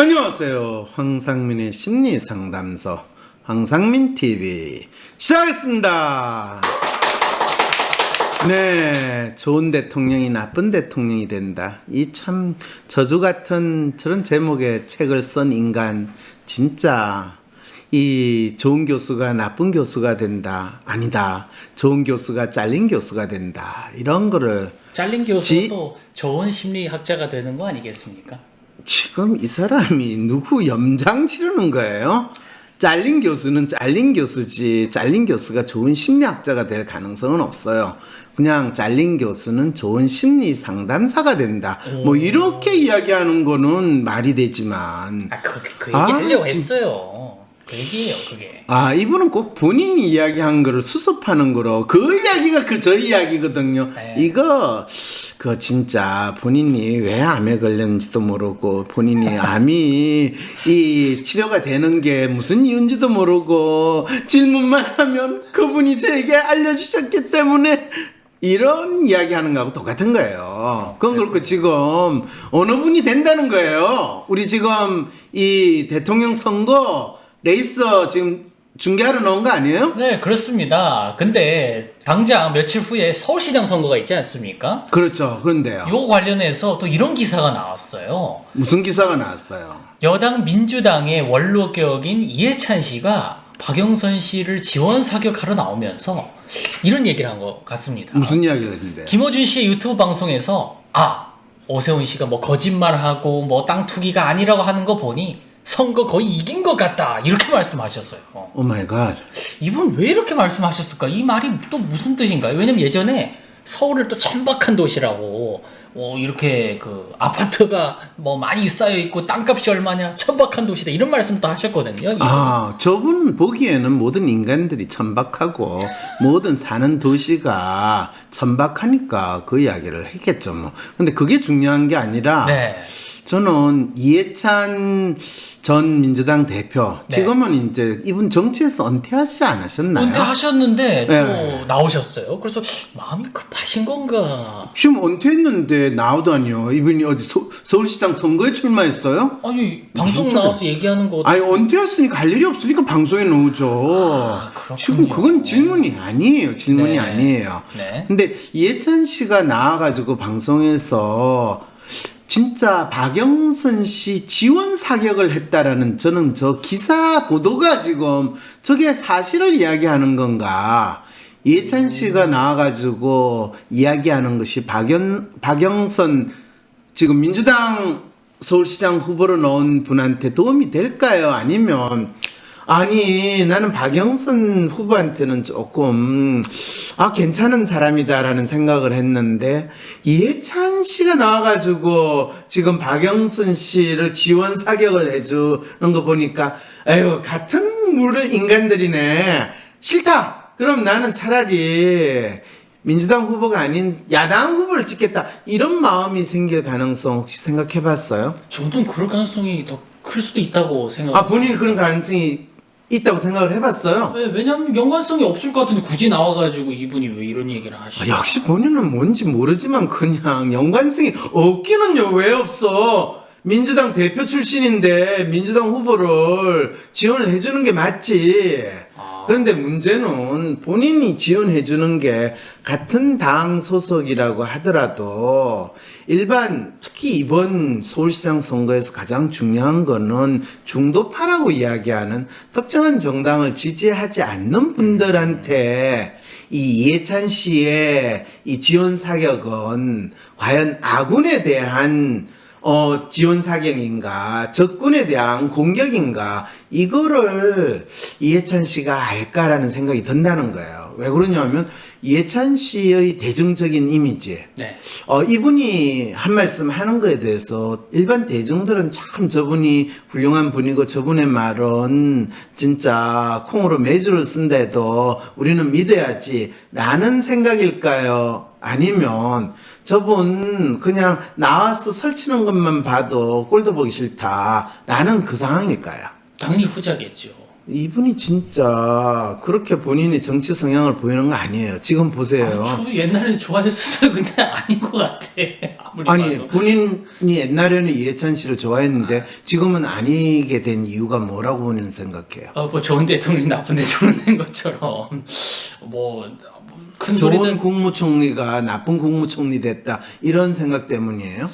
안녕하세요. 황상민의 심리상담소 황상민TV 시작하겠습니다. 네, 좋은 대통령이 나쁜 대통령이 된다. 이 참 저주같은 저런 제목의 책을 쓴 인간 진짜 이 좋은 교수가 나쁜 교수가 된다. 아니다. 좋은 교수가 잘린 교수가 된다. 이런 거를 잘린 교수도 좋은 심리학자가 되는 거 아니겠습니까? 지금 이 사람이 누구 염장 치르는 거예요? 잘린 교수는 잘린 교수지 잘린 교수가 좋은 심리학자가 될 가능성은 없어요. 그냥 잘린 교수는 좋은 심리 상담사가 된다. 뭐 이렇게 이야기하는 거는 말이 되지만 그 얘기 하려고 했어요. 그 얘기예요, 그게. 이분은 꼭 본인이 이야기한 거를 수습하는 거로 그 이야기가 저 이야기거든요. 네. 이거 진짜 본인이 왜 암에 걸렸는지도 모르고 본인이 암이 이 치료가 되는 게 무슨 이유인지도 모르고 질문만 하면 그분이 제게 알려주셨기 때문에 이런 이야기하는 거하고 똑같은 거예요. 그건 그렇고 지금 어느 분이 된다는 거예요. 우리 지금 이 대통령 선거 레이스 지금 중계하러 나온 거 아니에요? 네, 그렇습니다. 근데 당장 며칠 후에 서울시장 선거가 있지 않습니까? 그렇죠. 그런데요. 요 관련해서 또 이런 기사가 나왔어요. 무슨 기사가 나왔어요? 여당 민주당의 원로격인 이해찬 씨가 박영선 씨를 지원 사격하러 나오면서 이런 얘기를 한 것 같습니다. 무슨 이야기가 했는데? 김어준 씨의 유튜브 방송에서 오세훈 씨가 뭐 거짓말하고 뭐 땅 투기가 아니라고 하는 거 보니 선거 거의 이긴 것 같다 이렇게 말씀하셨어요. 오 마이 갓. 이분 왜 이렇게 말씀하셨을까? 이 말이 또 무슨 뜻인가요? 왜냐면 예전에 서울을 또 천박한 도시라고 이렇게 그 아파트가 뭐 많이 쌓여 있고 땅값이 얼마냐 천박한 도시다 이런 말씀도 하셨거든요. 이분. 저분 보기에는 모든 인간들이 천박하고 모든 사는 도시가 천박하니까 그 이야기를 했겠죠 뭐. 근데 그게 중요한 게 아니라 네. 저는 이해찬 전 민주당 대표 네. 지금은 이제 이분 정치에서 은퇴하지 않으셨나요? 은퇴하셨는데 또 네. 나오셨어요. 그래서 마음이 급하신 건가? 지금 은퇴했는데 나오다니요. 이분이 어디 서울시장 선거에 출마했어요? 아니 방송 나와서 얘기하는 거 아니 은퇴했으니까 할 일이 없으니까 방송에 나오죠. 그렇군요. 지금 그건 질문이 아니에요. 질문이 네. 아니에요. 네. 근데 이해찬 씨가 나와가지고 방송에서 진짜 박영선 씨 지원 사격을 했다라는 저는 저 기사 보도가 지금 저게 사실을 이야기하는 건가? 이해찬 씨가 나와가지고 이야기하는 것이 박영선 지금 민주당 서울시장 후보로 나온 분한테 도움이 될까요? 아니면 아니 나는 박영선 후보한테는 조금 괜찮은 사람이다라는 생각을 했는데 이해찬 씨가 나와가지고 지금 박영선 씨를 지원 사격을 해주는 거 보니까 에휴 같은 물을 인간들이네 싫다 그럼 나는 차라리 민주당 후보가 아닌 야당 후보를 찍겠다 이런 마음이 생길 가능성 혹시 생각해 봤어요? 저도 그럴 가능성이 더 클 수도 있다고 생각합니다. 본인이 그런 가능성이 있다고 생각을 해봤어요? 네, 왜냐면 연관성이 없을 것 같은데 굳이 나와가지고 이분이 왜 이런 얘기를 하시죠? 역시 본인은 뭔지 모르지만 그냥 연관성이 없기는요. 왜 없어? 민주당 대표 출신인데 민주당 후보를 지원을 해주는 게 맞지. 그런데 문제는 본인이 지원해주는 게 같은 당 소속이라고 하더라도 일반 특히 이번 서울시장 선거에서 가장 중요한 거는 중도파라고 이야기하는 특정한 정당을 지지하지 않는 분들한테 이 이해찬 씨의 이 지원 사격은 과연 아군에 대한 지원 사격인가, 적군에 대한 공격인가, 이거를 이해찬 씨가 알까라는 생각이 든다는 거예요. 왜 그러냐면, 이해찬 씨의 대중적인 이미지, 네. 이분이 한 말씀 하는 거에 대해서 일반 대중들은 참 저분이 훌륭한 분이고 저분의 말은 진짜 콩으로 매주를 쓴데도 우리는 믿어야지 라는 생각일까요? 아니면 저분 그냥 나와서 설치는 것만 봐도 꼴도 보기 싫다라는 그 상황일까요? 당연히 후자겠죠. 이분이 진짜 그렇게 본인의 정치 성향을 보이는 거 아니에요. 지금 보세요. 저도 옛날에 좋아했었어요. 근데 아닌 것 같아. 아무리 아니 봐도. 본인이 옛날에는 이해찬 씨를 좋아했는데 지금은 아니게 된 이유가 뭐라고 본인은 생각해요? 뭐 좋은 대통령이 나쁜 대통령 된 것처럼 큰 좋은 소리는 국무총리가 나쁜 국무총리 됐다 이런 생각 때문이에요?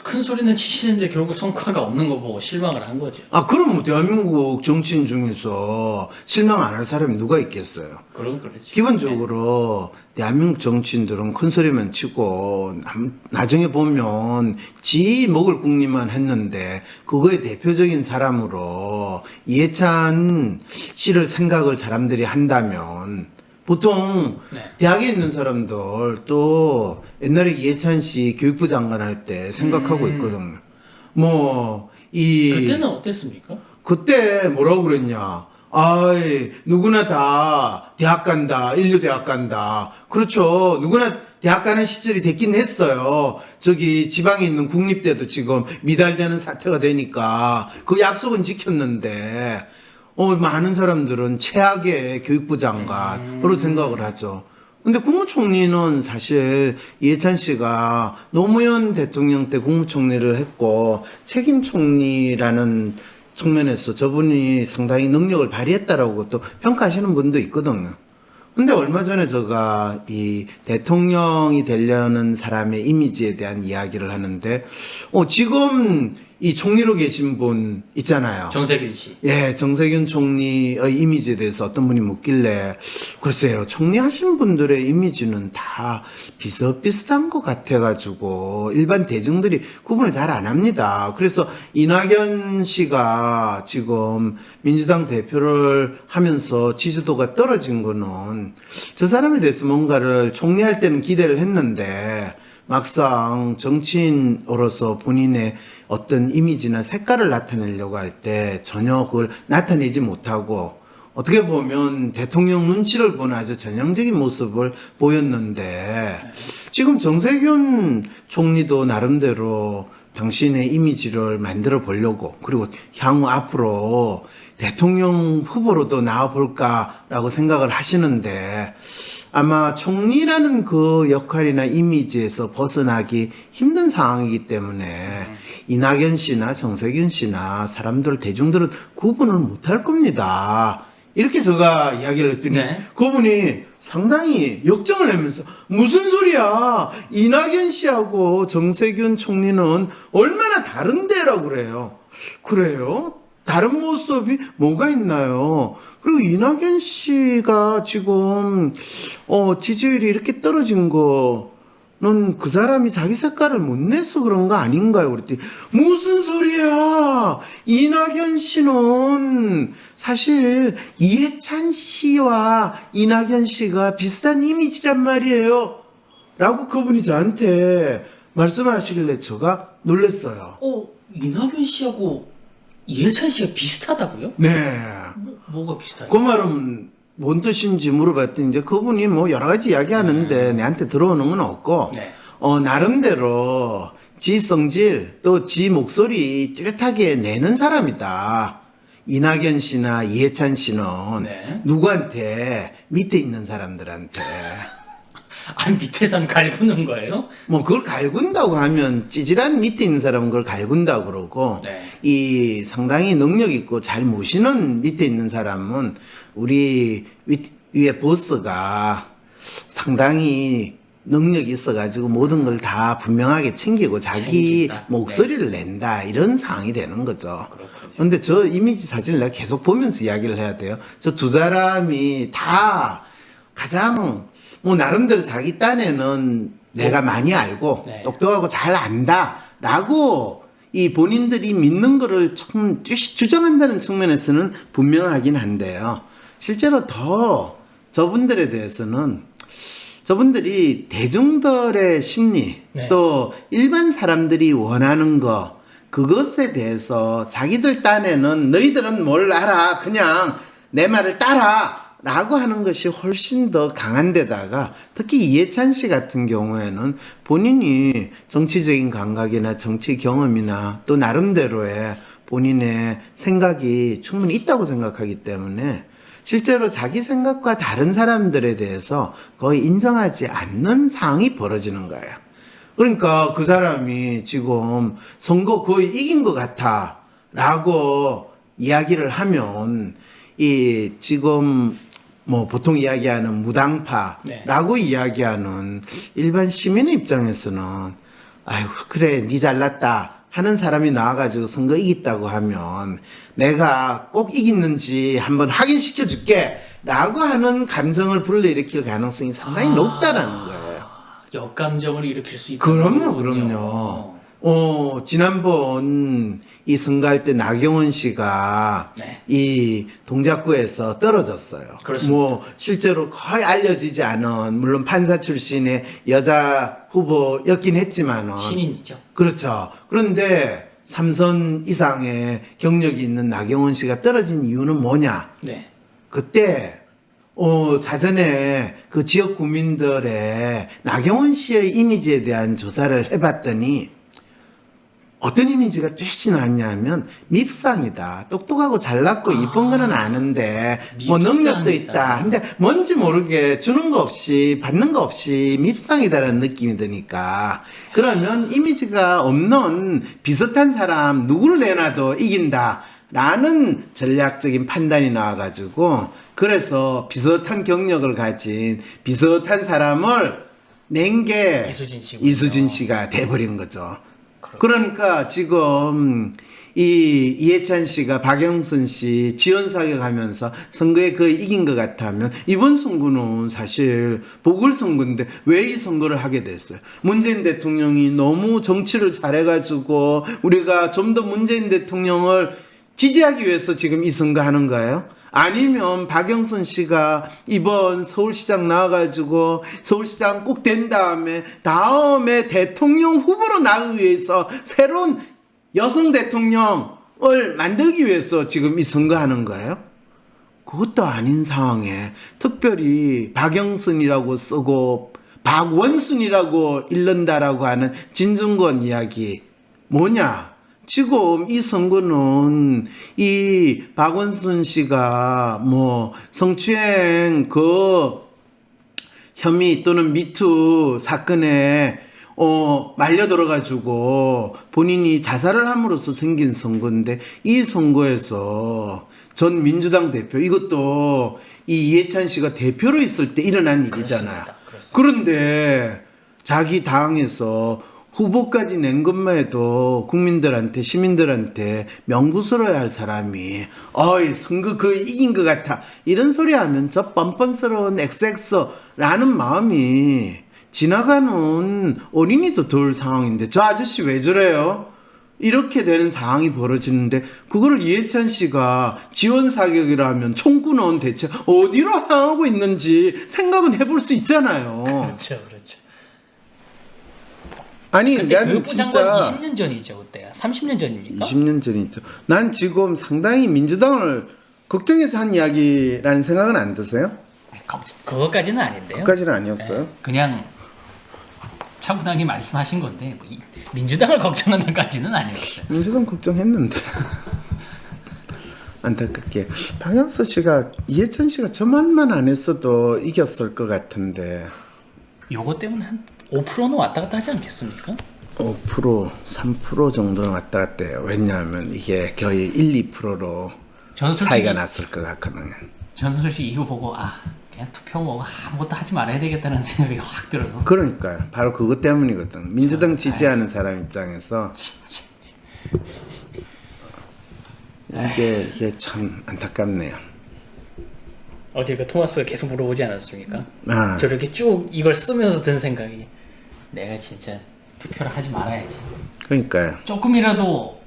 큰 소리는 치시는데 결국 성과가 없는 거 보고 실망을 한 거죠. 아 그럼 뭐 대한민국 정치인 중에서 실망 안 할 사람이 누가 있겠어요? 그럼 그렇지. 기본적으로 대한민국 정치인들은 큰 소리만 치고 나중에 보면 지 먹을 국리만 했는데 그거의 대표적인 사람으로 이해찬 씨를 생각을 사람들이 한다면 보통 네. 대학에 있는 사람들 또 옛날에 이해찬 씨 교육부 장관 할 때 생각하고 있거든요. 그때는 어땠습니까? 그때 뭐라고 그랬냐. 아이, 누구나 다 대학 간다. 인류 대학 간다. 그렇죠. 누구나 대학 가는 시절이 됐긴 했어요. 저기 지방에 있는 국립대도 지금 미달되는 사태가 되니까 그 약속은 지켰는데, 많은 사람들은 최악의 교육부 장관으로 생각을 하죠. 근데 국무총리는 사실 이해찬 씨가 노무현 대통령 때 국무총리를 했고 책임 총리라는 측면에서 저분이 상당히 능력을 발휘했다라고 또 평가하시는 분도 있거든요. 근데 얼마 전에 제가 이 대통령이 되려는 사람의 이미지에 대한 이야기를 하는데, 지금 이 총리로 계신 분 있잖아요. 정세균 씨. 예, 정세균 총리의 이미지에 대해서 어떤 분이 묻길래, 글쎄요, 총리 하신 분들의 이미지는 다 비슷비슷한 것 같아가지고, 일반 대중들이 구분을 잘 안 합니다. 그래서 이낙연 씨가 지금 민주당 대표를 하면서 지지도가 떨어진 거는 저 사람에 대해서 뭔가를 총리할 때는 기대를 했는데, 막상 정치인으로서 본인의 어떤 이미지나 색깔을 나타내려고 할 때 전혀 그걸 나타내지 못하고 어떻게 보면 대통령 눈치를 보는 아주 전형적인 모습을 보였는데 지금 정세균 총리도 나름대로 당신의 이미지를 만들어 보려고 그리고 향후 앞으로 대통령 후보로도 나와볼까라고 생각을 하시는데 아마 총리라는 그 역할이나 이미지에서 벗어나기 힘든 상황이기 때문에 이낙연 씨나 정세균 씨나 사람들, 대중들은 구분을 못할 겁니다. 이렇게 제가 이야기를 했더니 네. 그분이 상당히 역정을 내면서 무슨 소리야. 이낙연 씨하고 정세균 총리는 얼마나 다른데라고 그래요. 그래요? 다른 모습이 뭐가 있나요? 그리고 이낙연 씨가 지금 지지율이 이렇게 떨어진 거는 그 사람이 자기 색깔을 못 내서 그런 거 아닌가요? 그랬더니 무슨 소리야? 이낙연 씨는 사실 이해찬 씨와 이낙연 씨가 비슷한 이미지란 말이에요. 라고 그분이 저한테 말씀을 하시길래 제가 놀랐어요. 이낙연 씨하고 이해찬 씨가 비슷하다고요? 네. 뭐가 비슷해요? 그 말은 뭔 뜻인지 물어봤더니 이제 그분이 뭐 여러 가지 이야기하는데 내한테 들어오는 건 없고 네. 나름대로 지 성질 또 지 목소리 뚜렷하게 내는 사람이다. 이낙연 씨나 이해찬 씨는 네. 누구한테 밑에 있는 사람들한테 아니 밑에선 갈구는 거예요? 뭐 그걸 갈군다고 하면 찌질한 밑에 있는 사람은 그걸 갈군다고 그러고 네. 이 상당히 능력 있고 잘 모시는 밑에 있는 사람은 우리 위에 보스가 상당히 능력이 있어가지고 모든 걸 다 분명하게 챙기고 자기 챙긴다. 목소리를 낸다 이런 상황이 되는 거죠. 그렇군요. 근데 저 이미지 사진을 내가 계속 보면서 이야기를 해야 돼요. 저 두 사람이 다 가장 뭐 나름대로 자기 딴에는 내가 많이 알고 네. 똑똑하고 잘 안다라고 이 본인들이 믿는 거를 참 주장한다는 측면에서는 분명하긴 한데요. 실제로 더 저분들에 대해서는 저분들이 대중들의 심리 네. 또 일반 사람들이 원하는 거 그것에 대해서 자기들 딴에는 너희들은 뭘 알아 그냥 내 말을 따라 라고 하는 것이 훨씬 더 강한 데다가 특히 이해찬 씨 같은 경우에는 본인이 정치적인 감각이나 정치 경험이나 또 나름대로의 본인의 생각이 충분히 있다고 생각하기 때문에 실제로 자기 생각과 다른 사람들에 대해서 거의 인정하지 않는 상황이 벌어지는 거예요. 그러니까 그 사람이 지금 선거 거의 이긴 것 같아 라고 이야기를 하면 이 지금 뭐 보통 이야기하는 무당파라고 이야기하는 일반 시민의 입장에서는 아이고 그래 니 잘났다 하는 사람이 나와가지고 선거 이겼다고 하면 내가 꼭 이겼는지 한번 확인시켜 줄게 라고 하는 감정을 불러일으킬 가능성이 상당히 높다라는 거예요. 역감정을 일으킬 수 있다. 그럼요. 지난번 이 선거할 때 나경원 씨가 네. 이 동작구에서 떨어졌어요. 그렇습니다. 뭐 실제로 거의 알려지지 않은 물론 판사 출신의 여자 후보였긴 했지만은 신인이죠. 그렇죠. 그런데 3선 이상의 경력이 있는 나경원 씨가 떨어진 이유는 뭐냐? 네. 그때 사전에 그 지역 구민들의 나경원 씨의 이미지에 대한 조사를 해봤더니 어떤 이미지가 되시 나왔냐면 밉상이다. 똑똑하고 잘났고 이쁜 거는 아는데 뭐 능력도 있다. 근데 뭔지 모르게 주는 거 없이 받는 거 없이 밉상이다라는 느낌이 드니까 그러면 이미지가 없는 비슷한 사람 누구를 내놔도 이긴다. 라는 전략적인 판단이 나와가지고 그래서 비슷한 경력을 가진 비슷한 사람을 낸 게 이수진 씨가 돼버린 거죠. 그러니까 지금 이해찬 씨가 박영선 씨 지원 사격하면서 선거에 거의 이긴 것 같으면 이번 선거는 사실 보궐선거인데 왜 이 선거를 하게 됐어요? 문재인 대통령이 너무 정치를 잘해가지고 우리가 좀 더 문재인 대통령을 지지하기 위해서 지금 이 선거 하는 거예요? 아니면 박영선 씨가 이번 서울시장 나와가지고 서울시장 꼭 된 다음에 대통령 후보로 나가기 위해서 새로운 여성 대통령을 만들기 위해서 지금 이 선거하는 거예요? 그것도 아닌 상황에 특별히 박영선이라고 쓰고 박원순이라고 읽는다라고 하는 진중권 이야기 뭐냐? 지금 이 선거는 이 박원순 씨가 뭐 성추행 그 혐의 또는 미투 사건에 말려들어가지고 본인이 자살을 함으로써 생긴 선거인데 이 선거에서 전 민주당 대표 이것도 이 이해찬 씨가 대표로 있을 때 일어난 일이잖아요. 그렇습니다. 그런데 자기 당에서 후보까지 낸 것만 해도 국민들한테 시민들한테 명구스러워야 할 사람이 어이 선거 그 이긴 것 같아 이런 소리 하면 저 뻔뻔스러운 XX라는 마음이 지나가는 어린이도 덜 상황인데 저 아저씨 왜 저래요? 이렇게 되는 상황이 벌어지는데 그거를 이해찬 씨가 지원 사격이라 하면 총구는 대체 어디로 향하고 있는지 생각은 해볼 수 있잖아요. 그렇죠. 아니, 근데 난 그 포장건 진짜 20년 전이죠, 그때야. 30년 전입니까? 20년 전이죠. 난 지금 상당히 민주당을 걱정해서 한 이야기라는 생각은 안 드세요? 그것까지는 아닌데요. 그까지는 아니었어요. 네, 그냥 차분하게 말씀하신 건데 뭐 민주당을 걱정한다까지는 아니었어요. 민주당 걱정했는데 안타깝게 박영수 씨가 이해찬 씨가 저 말만 안 했어도 이겼을 것 같은데 요거 때문에 한 5%는 왔다 갔다 하지 않겠습니까? 5%, 3% 정도는 왔다 갔다 해요. 왜냐하면 이게 거의 1, 2%로 차이가 났을 것 같거든요. 저는 솔직히 이거 보고 그냥 투표 뭐 아무것도 하지 말아야 되겠다는 생각이 확 들어서. 그러니까요. 바로 그것 때문이거든. 민주당 지지하는 사람 입장에서 진짜. 이게 참 안타깝네요. 어제 그 토마스가 계속 물어보지 않았습니까? 아, 저렇게 쭉 이걸 쓰면서 든 생각이 내가 진짜 투표를 하지 말아야지. 그러니까요. 조금이라도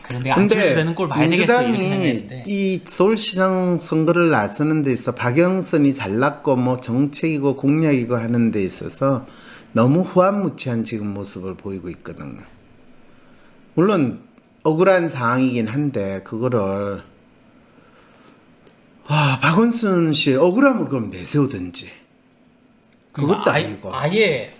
그런데 안 출시되는 꼴 봐야 되겠어 이렇게 민주당이 생각했는데. 이 서울시장 선거를 나서는 데 있어 박영선이 잘났고 뭐 정책이고 공약이고 하는 데 있어서 너무 후한무치한 지금 모습을 보이고 있거든요. 물론 억울한 상황이긴 한데 그거를 박원순 씨 억울함을 그럼 내세우든지 그것도 아니고 아예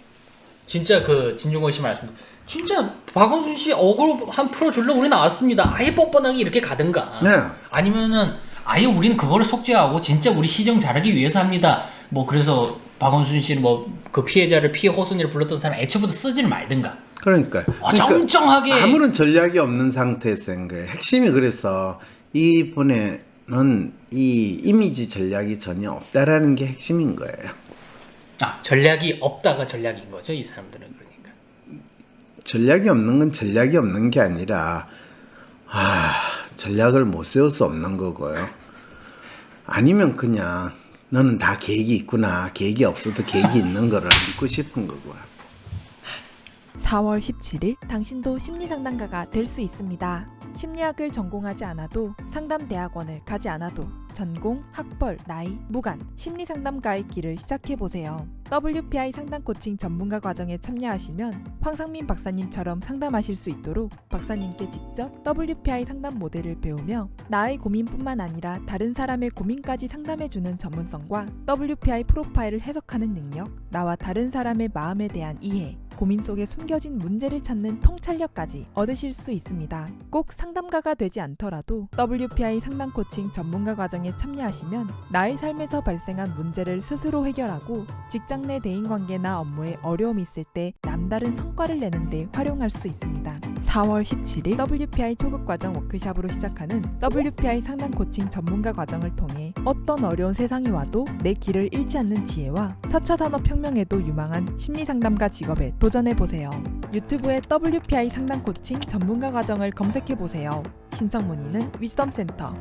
진짜 그 진중권 씨 말씀 진짜 박원순 씨 억울 한 풀어주려 우리 나왔습니다. 아예 뻔뻔하게 이렇게 가든가. 네. 아니면은 아예 우리는 그거를 속죄하고 진짜 우리 시정 잘하기 위해서 합니다. 뭐 그래서 박원순 씨는 뭐 그 피해자를 피해 호순이를 불렀던 사람 애초부터 쓰지를 말든가. 그러니까요. 정정하게 아무런 전략이 없는 상태에서 한 거예요. 핵심이 그래서 이번에는 이 이미지 전략이 전혀 없다라는 게 핵심인 거예요. 전략이 없다가 전략인 거죠, 이 사람들은. 그러니까 전략이 없는 건 전략이 없는 게 아니라 전략을 못 세울 수 없는 거고요. 아니면 그냥 너는 다 계획이 있구나. 계획이 없어도 계획이 있는 거를 믿고 싶은 거고요. 4월 17일 당신도 심리상담가가 될 수 있습니다. 심리학을 전공하지 않아도 상담대학원을 가지 않아도 전공, 학벌, 나이, 무관, 심리상담가의 길을 시작해보세요. WPI 상담코칭 전문가 과정에 참여하시면 황상민 박사님처럼 상담하실 수 있도록 박사님께 직접 WPI 상담 모델을 배우며 나의 고민뿐만 아니라 다른 사람의 고민까지 상담해주는 전문성과 WPI 프로파일을 해석하는 능력, 나와 다른 사람의 마음에 대한 이해, 고민 속에 숨겨진 문제를 찾는 통찰력까지 얻으실 수 있습니다. 꼭 상담가가 되지 않더라도 WPI 상담 코칭 전문가 과정에 참여하시면 나의 삶에서 발생한 문제를 스스로 해결하고 직장 내 대인관계나 업무에 어려움이 있을 때 남다른 성과를 내는 데 활용할 수 있습니다. 4월 17일 WPI 초급 과정 워크샵으로 시작하는 WPI 상담 코칭 전문가 과정을 통해 어떤 어려운 세상이 와도 내 길을 잃지 않는 지혜와 4차 산업혁명에도 유망한 심리상담가 직업에 도전해보세요. 유튜브에 WPI 상담 코칭 전문가 과정을 검색해보세요. 신청 문의는 위즈덤센터